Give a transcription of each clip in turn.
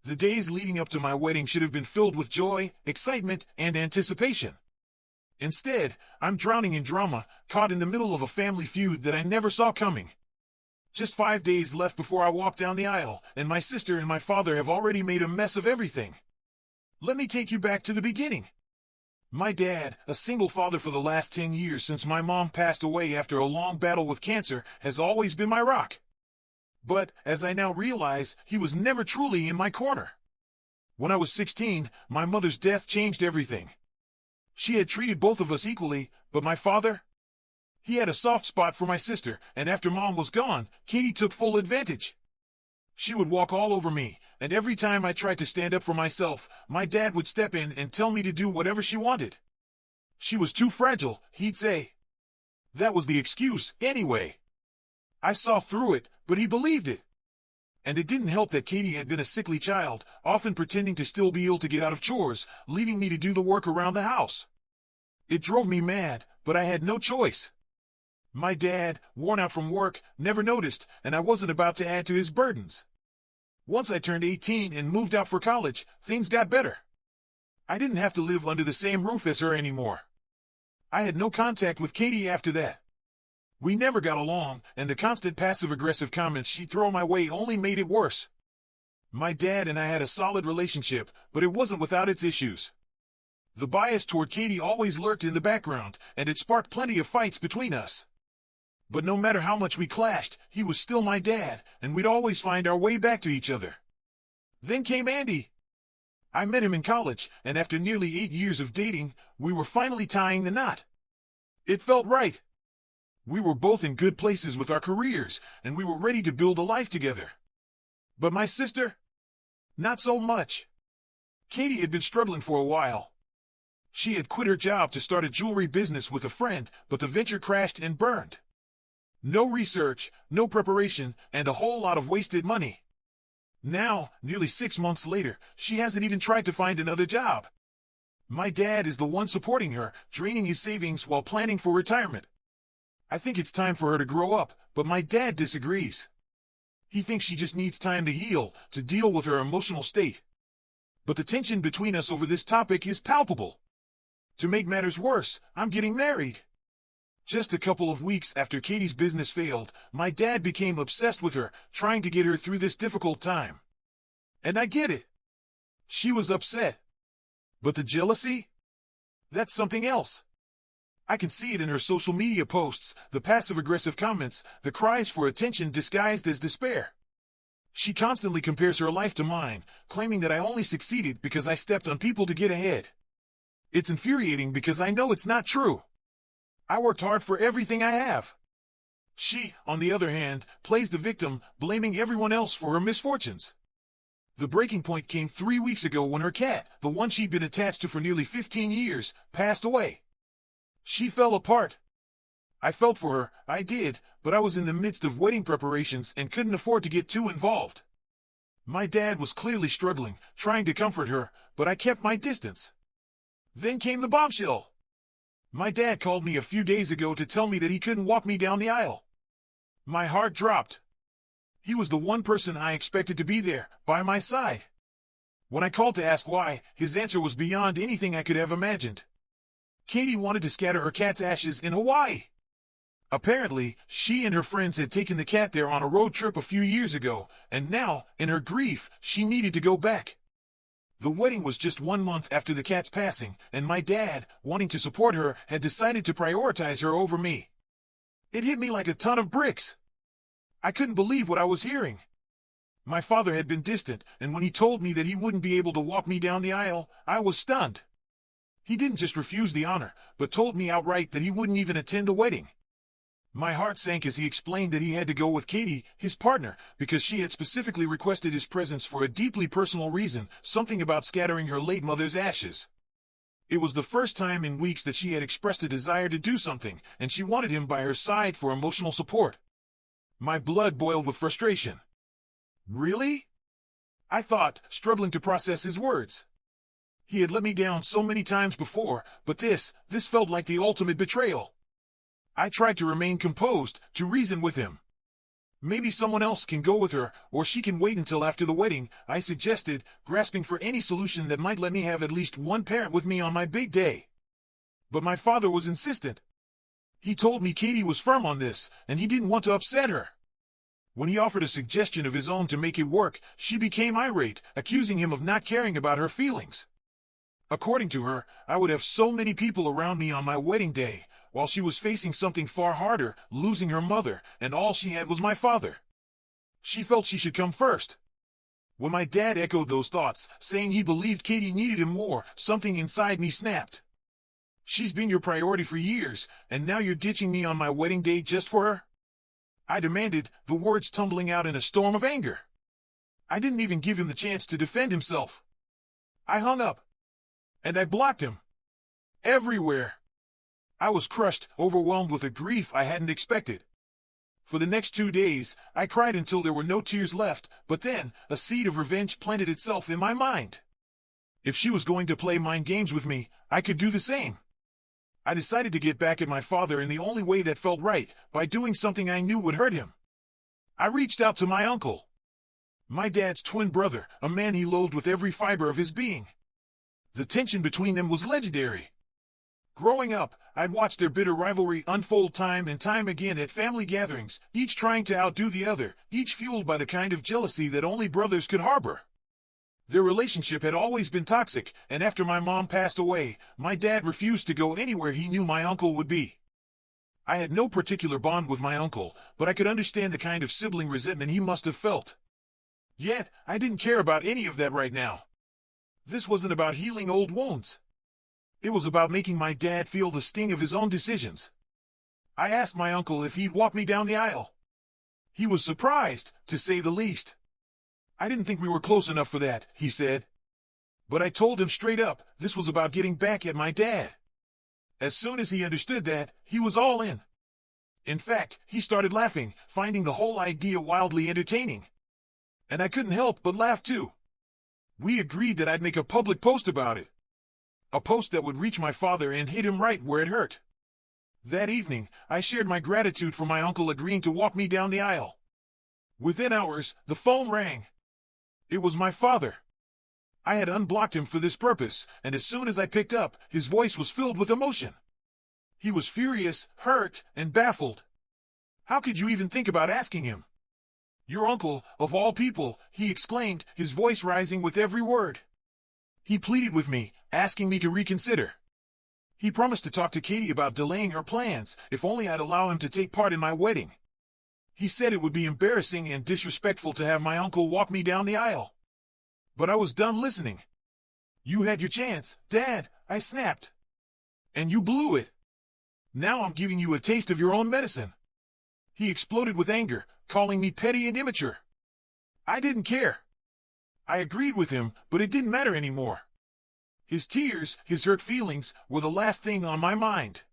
The days leading up to my wedding should have been filled with joy, excitement, and anticipation. Instead, I'm drowning in drama, caught in the middle of a family feud that I never saw coming. Just 5 days left before I walk down the aisle, and my sister and my father have already made a mess of everything. Let me take you back to the beginning. My dad, a single father for the last 10 years since my mom passed away after a long battle with cancer, has always been my rock. But, as I now realize, he was never truly in my corner. When I was 16, my mother's death changed everything. She had treated both of us equally, but my father? He had a soft spot for my sister, and after Mom was gone, Katie took full advantage. She would walk all over me, and every time I tried to stand up for myself, my dad would step in and tell me to do whatever she wanted. She was too fragile, he'd say. That was the excuse, anyway. I saw through it, but he believed it. And it didn't help that Katie had been a sickly child, often pretending to still be ill to get out of chores, leaving me to do the work around the house. It drove me mad, but I had no choice. My dad, worn out from work, never noticed, and I wasn't about to add to his burdens. Once I turned 18 and moved out for college, things got better. I didn't have to live under the same roof as her anymore. I had no contact with Katie after that. We never got along, and the constant passive-aggressive comments she'd throw my way only made it worse. My dad and I had a solid relationship, but it wasn't without its issues. The bias toward Katie always lurked in the background, and it sparked plenty of fights between us. But no matter how much we clashed, he was still my dad, and we'd always find our way back to each other. Then came Andy. I met him in college, and after nearly 8 years of dating, we were finally tying the knot. It felt right. We were both in good places with our careers, and we were ready to build a life together. But my sister? Not so much. Katie had been struggling for a while. She had quit her job to start a jewelry business with a friend, but the venture crashed and burned. No research, no preparation, and a whole lot of wasted money. Now, nearly 6 months later, she hasn't even tried to find another job. My dad is the one supporting her, draining his savings while planning for retirement. I think it's time for her to grow up, but my dad disagrees. He thinks she just needs time to heal, to deal with her emotional state. But the tension between us over this topic is palpable. To make matters worse, I'm getting married. Just a couple of weeks after Katie's business failed, my dad became obsessed with her, trying to get her through this difficult time. And I get it. She was upset. But the jealousy? That's something else. I can see it in her social media posts, the passive-aggressive comments, the cries for attention disguised as despair. She constantly compares her life to mine, claiming that I only succeeded because I stepped on people to get ahead. It's infuriating because I know it's not true. I worked hard for everything I have. She, on the other hand, plays the victim, blaming everyone else for her misfortunes. The breaking point came 3 weeks ago when her cat, the one she'd been attached to for nearly 15 years, passed away. She fell apart. I felt for her, I did, but I was in the midst of wedding preparations and couldn't afford to get too involved. My dad was clearly struggling, trying to comfort her, but I kept my distance. Then came the bombshell. My dad called me a few days ago to tell me that he couldn't walk me down the aisle. My heart dropped. He was the one person I expected to be there, by my side. When I called to ask why, his answer was beyond anything I could have imagined. Katie wanted to scatter her cat's ashes in Hawaii. Apparently, she and her friends had taken the cat there on a road trip a few years ago, and now, in her grief, she needed to go back. The wedding was just 1 month after the cat's passing, and my dad, wanting to support her, had decided to prioritize her over me. It hit me like a ton of bricks. I couldn't believe what I was hearing. My father had been distant, and when he told me that he wouldn't be able to walk me down the aisle, I was stunned. He didn't just refuse the honor, but told me outright that he wouldn't even attend the wedding. My heart sank as he explained that he had to go with Katie, his partner, because she had specifically requested his presence for a deeply personal reason, something about scattering her late mother's ashes. It was the first time in weeks that she had expressed a desire to do something, and she wanted him by her side for emotional support. My blood boiled with frustration. Really? I thought, struggling to process his words. He had let me down so many times before, but this felt like the ultimate betrayal. I tried to remain composed, to reason with him. Maybe someone else can go with her, or she can wait until after the wedding, I suggested, grasping for any solution that might let me have at least one parent with me on my big day. But my father was insistent. He told me Katie was firm on this, and he didn't want to upset her. When he offered a suggestion of his own to make it work, she became irate, accusing him of not caring about her feelings. According to her, I would have so many people around me on my wedding day, while she was facing something far harder, losing her mother, and all she had was my father. She felt she should come first. When my dad echoed those thoughts, saying he believed Katie needed him more, something inside me snapped. She's been your priority for years, and now you're ditching me on my wedding day just for her? I demanded, the words tumbling out in a storm of anger. I didn't even give him the chance to defend himself. I hung up. And I blocked him. Everywhere. I was crushed, overwhelmed with a grief I hadn't expected. For the next 2 days, I cried until there were no tears left, but then, a seed of revenge planted itself in my mind. If she was going to play mind games with me, I could do the same. I decided to get back at my father in the only way that felt right, by doing something I knew would hurt him. I reached out to my uncle. My dad's twin brother, a man he loathed with every fiber of his being. The tension between them was legendary. Growing up, I'd watched their bitter rivalry unfold time and time again at family gatherings, each trying to outdo the other, each fueled by the kind of jealousy that only brothers could harbor. Their relationship had always been toxic, and after my mom passed away, my dad refused to go anywhere he knew my uncle would be. I had no particular bond with my uncle, but I could understand the kind of sibling resentment he must have felt. Yet, I didn't care about any of that right now. This wasn't about healing old wounds. It was about making my dad feel the sting of his own decisions. I asked my uncle if he'd walk me down the aisle. He was surprised, to say the least. I didn't think we were close enough for that, he said. But I told him straight up, this was about getting back at my dad. As soon as he understood that, he was all in. In fact, he started laughing, finding the whole idea wildly entertaining. And I couldn't help but laugh too. We agreed that I'd make a public post about it. A post that would reach my father and hit him right where it hurt. That evening, I shared my gratitude for my uncle agreeing to walk me down the aisle. Within hours, the phone rang. It was my father. I had unblocked him for this purpose, and as soon as I picked up, his voice was filled with emotion. He was furious, hurt, and baffled. How could you even think about asking him? Your uncle, of all people, he exclaimed, his voice rising with every word. He pleaded with me, asking me to reconsider. He promised to talk to Katie about delaying her plans, if only I'd allow him to take part in my wedding. He said it would be embarrassing and disrespectful to have my uncle walk me down the aisle. But I was done listening. You had your chance, Dad, I snapped. And you blew it. Now I'm giving you a taste of your own medicine. He exploded with anger, calling me petty and immature. I didn't care. I agreed with him, but it didn't matter anymore. His tears, his hurt feelings, were the last thing on my mind.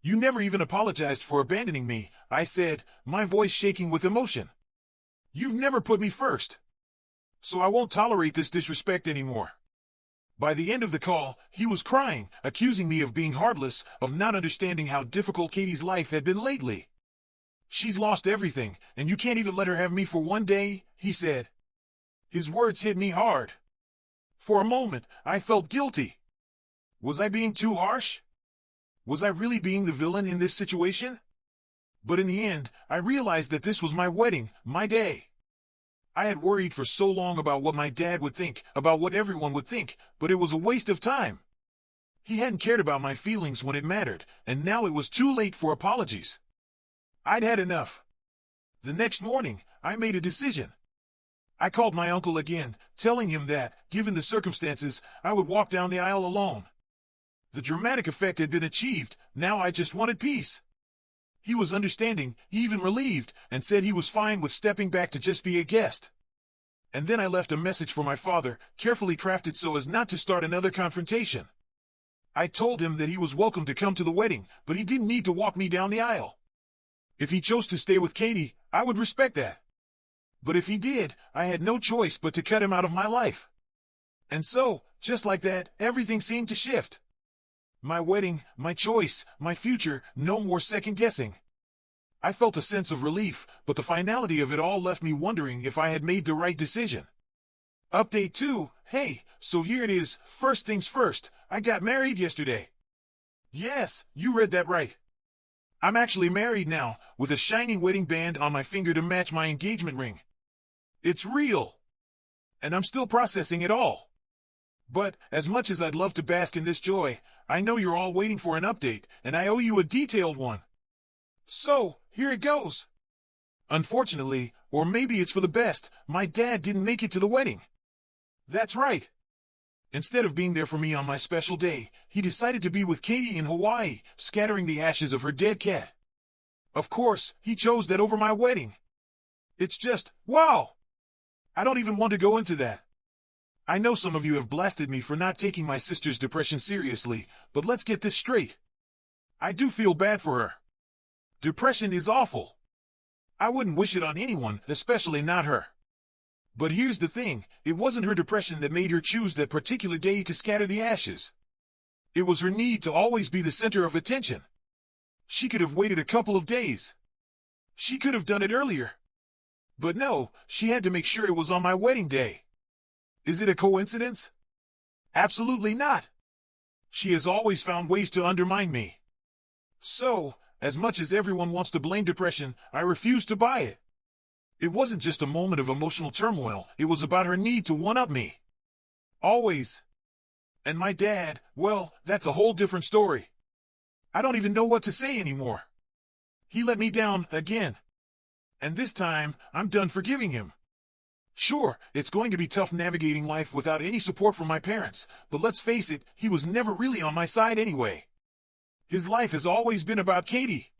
You never even apologized for abandoning me, I said, my voice shaking with emotion. You've never put me first. So I won't tolerate this disrespect anymore. By the end of the call, he was crying, accusing me of being heartless, of not understanding how difficult Katie's life had been lately. She's lost everything, and you can't even let her have me for one day, he said. His words hit me hard. For a moment, I felt guilty. Was I being too harsh? Was I really being the villain in this situation? But in the end, I realized that this was my wedding, my day. I had worried for so long about what my dad would think, about what everyone would think, but it was a waste of time. He hadn't cared about my feelings when it mattered, and now it was too late for apologies. I'd had enough. The next morning, I made a decision. I called my uncle again, telling him that, given the circumstances, I would walk down the aisle alone. The dramatic effect had been achieved, now I just wanted peace. He was understanding, even relieved, and said he was fine with stepping back to just be a guest. And then I left a message for my father, carefully crafted so as not to start another confrontation. I told him that he was welcome to come to the wedding, but he didn't need to walk me down the aisle. If he chose to stay with Katie, I would respect that. But if he did, I had no choice but to cut him out of my life. And so, just like that, everything seemed to shift. My wedding, my choice, my future, no more second guessing. I felt a sense of relief, but the finality of it all left me wondering if I had made the right decision. Update 2, hey, so here it is, first things first, I got married yesterday. Yes, you read that right. I'm actually married now, with a shiny wedding band on my finger to match my engagement ring. It's real. And I'm still processing it all. But, as much as I'd love to bask in this joy, I know you're all waiting for an update, and I owe you a detailed one. So, here it goes. Unfortunately, or maybe it's for the best, my dad didn't make it to the wedding. That's right. Instead of being there for me on my special day, he decided to be with Katie in Hawaii, scattering the ashes of her dead cat. Of course, he chose that over my wedding. It's just, wow! I don't even want to go into that. I know some of you have blasted me for not taking my sister's depression seriously, but let's get this straight. I do feel bad for her. Depression is awful. I wouldn't wish it on anyone, especially not her. But here's the thing, it wasn't her depression that made her choose that particular day to scatter the ashes. It was her need to always be the center of attention. She could have waited a couple of days. She could have done it earlier. But no, she had to make sure it was on my wedding day. Is it a coincidence? Absolutely not. She has always found ways to undermine me. So, as much as everyone wants to blame depression, I refuse to buy it. It wasn't just a moment of emotional turmoil, it was about her need to one-up me. Always. And my dad, well, that's a whole different story. I don't even know what to say anymore. He let me down again. And this time, I'm done forgiving him. Sure, it's going to be tough navigating life without any support from my parents, but let's face it, he was never really on my side anyway. His life has always been about Katie.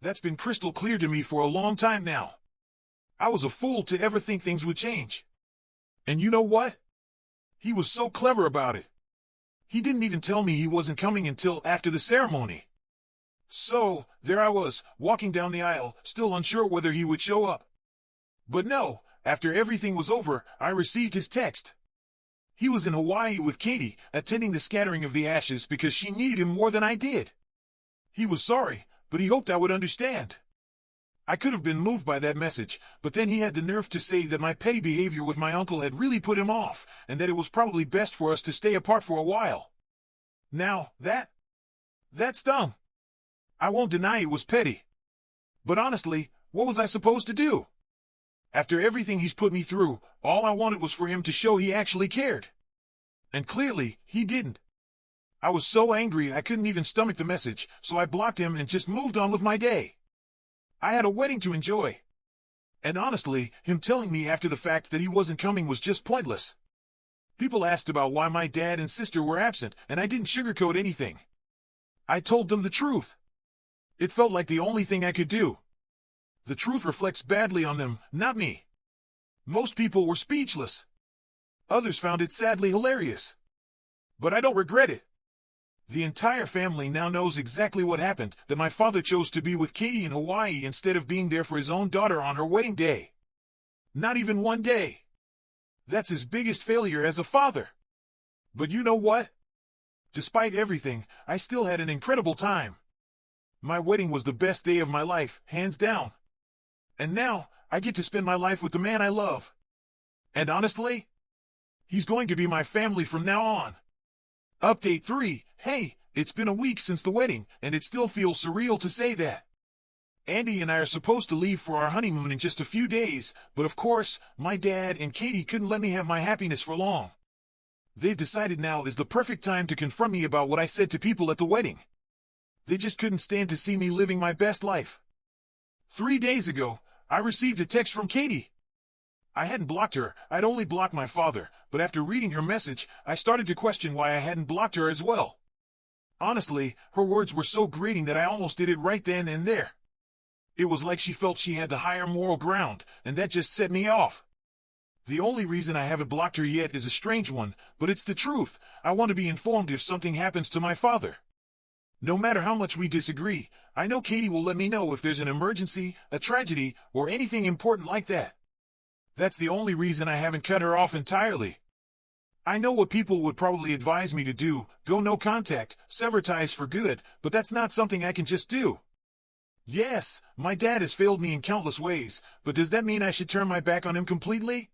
That's been crystal clear to me for a long time now. I was a fool to ever think things would change. And you know what? He was so clever about it. He didn't even tell me he wasn't coming until after the ceremony. So, there I was, walking down the aisle, still unsure whether he would show up. But no, after everything was over, I received his text. He was in Hawaii with Katie, attending the scattering of the ashes because she needed him more than I did. He was sorry, but he hoped I would understand. I could have been moved by that message, but then he had the nerve to say that my petty behavior with my uncle had really put him off, and that it was probably best for us to stay apart for a while. Now, that stung. I won't deny it was petty. But honestly, what was I supposed to do? After everything he's put me through, all I wanted was for him to show he actually cared. And clearly, he didn't. I was so angry I couldn't even stomach the message, so I blocked him and just moved on with my day. I had a wedding to enjoy. And honestly, him telling me after the fact that he wasn't coming was just pointless. People asked about why my dad and sister were absent, and I didn't sugarcoat anything. I told them the truth. It felt like the only thing I could do. The truth reflects badly on them, not me. Most people were speechless. Others found it sadly hilarious. But I don't regret it. The entire family now knows exactly what happened, that my father chose to be with Katie in Hawaii instead of being there for his own daughter on her wedding day. Not even one day. That's his biggest failure as a father. But you know what? Despite everything, I still had an incredible time. My wedding was the best day of my life, hands down. And now, I get to spend my life with the man I love. And honestly, he's going to be my family from now on. Update 3, hey, it's been a week since the wedding, and it still feels surreal to say that. Andy and I are supposed to leave for our honeymoon in just a few days, but of course, my dad and Katie couldn't let me have my happiness for long. They've decided now is the perfect time to confront me about what I said to people at the wedding. They just couldn't stand to see me living my best life. 3 days ago, I received a text from Katie. I hadn't blocked her, I'd only blocked my father, but after reading her message, I started to question why I hadn't blocked her as well. Honestly, her words were so grating that I almost did it right then and there. It was like she felt she had the higher moral ground, and that just set me off. The only reason I haven't blocked her yet is a strange one, but it's the truth. I want to be informed if something happens to my father. No matter how much we disagree, I know Katie will let me know if there's an emergency, a tragedy, or anything important like that. That's the only reason I haven't cut her off entirely. I know what people would probably advise me to do, go no contact, sever ties for good, but that's not something I can just do. Yes, my dad has failed me in countless ways, but does that mean I should turn my back on him completely?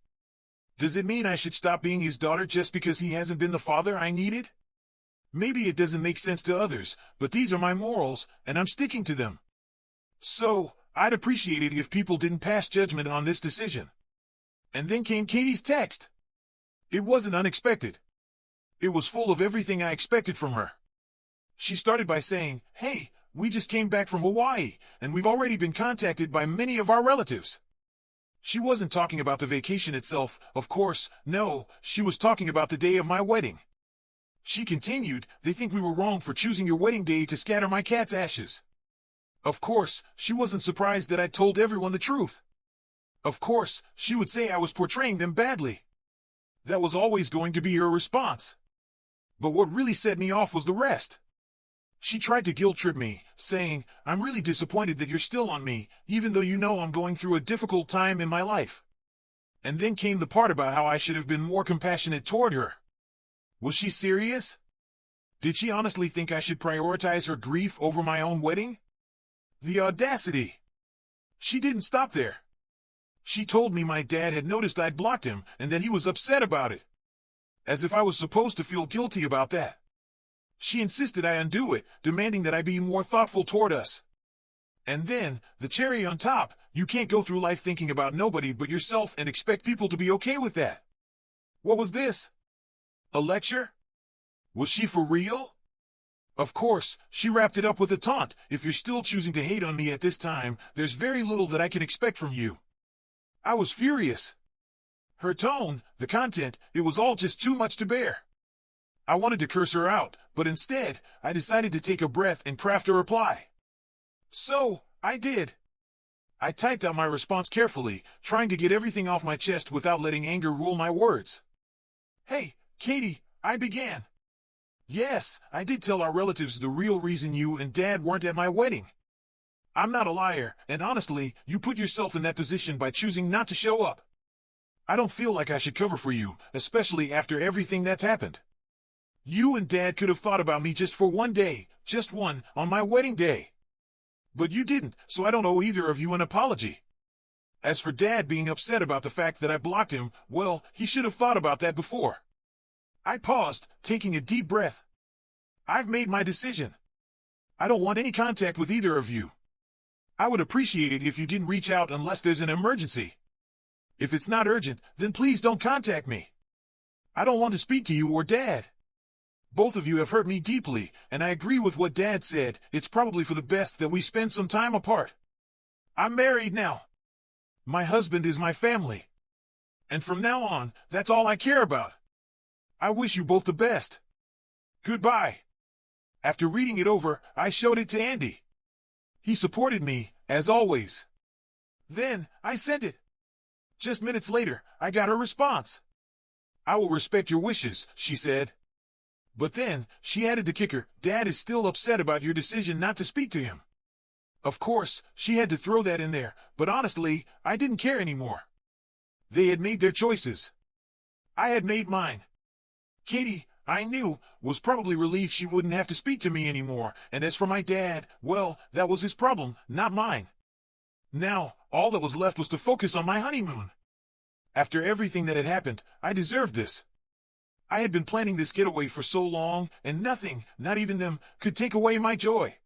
Does it mean I should stop being his daughter just because he hasn't been the father I needed? Maybe it doesn't make sense to others, but these are my morals, and I'm sticking to them. So, I'd appreciate it if people didn't pass judgment on this decision. And then came Katie's text. It wasn't unexpected. It was full of everything I expected from her. She started by saying, "Hey, we just came back from Hawaii, and we've already been contacted by many of our relatives." She wasn't talking about the vacation itself, of course, no, she was talking about the day of my wedding. She continued, "They think we were wrong for choosing your wedding day to scatter my cat's ashes." Of course, she wasn't surprised that I told everyone the truth. Of course, she would say I was portraying them badly. That was always going to be her response. But what really set me off was the rest. She tried to guilt trip me, saying, "I'm really disappointed that you're still on me, even though you know I'm going through a difficult time in my life." And then came the part about how I should have been more compassionate toward her. Was she serious? Did she honestly think I should prioritize her grief over my own wedding? The audacity! She didn't stop there. She told me my dad had noticed I'd blocked him and that he was upset about it. As if I was supposed to feel guilty about that. She insisted I undo it, demanding that I be more thoughtful toward us. And then, the cherry on top, you can't go through life thinking about nobody but yourself and expect people to be okay with that. What was this? A lecture? Was she for real? Of course, she wrapped it up with a taunt. "If you're still choosing to hate on me at this time, there's very little that I can expect from you." I was furious. Her tone, the content, it was all just too much to bear. I wanted to curse her out, but instead, I decided to take a breath and craft a reply. So, I did. I typed out my response carefully, trying to get everything off my chest without letting anger rule my words. "Hey, Katie," I began. "Yes, I did tell our relatives the real reason you and Dad weren't at my wedding. I'm not a liar, and honestly, you put yourself in that position by choosing not to show up. I don't feel like I should cover for you, especially after everything that's happened. You and Dad could have thought about me just for one day, just one, on my wedding day. But you didn't, so I don't owe either of you an apology. As for Dad being upset about the fact that I blocked him, well, he should have thought about that before." I paused, taking a deep breath. "I've made my decision. I don't want any contact with either of you. I would appreciate it if you didn't reach out unless there's an emergency. If it's not urgent, then please don't contact me. I don't want to speak to you or Dad. Both of you have hurt me deeply, and I agree with what Dad said. It's probably for the best that we spend some time apart. I'm married now. My husband is my family. And from now on, that's all I care about. I wish you both the best. Goodbye." After reading it over, I showed it to Andy. He supported me, as always. Then, I sent it. Just minutes later, I got her response. "I will respect your wishes," she said. But then, she added the kicker, "Dad is still upset about your decision not to speak to him." Of course, she had to throw that in there, but honestly, I didn't care anymore. They had made their choices. I had made mine. Katie, I knew, was probably relieved she wouldn't have to speak to me anymore, and as for my dad, well, that was his problem, not mine. Now, all that was left was to focus on my honeymoon. After everything that had happened, I deserved this. I had been planning this getaway for so long, and nothing, not even them, could take away my joy.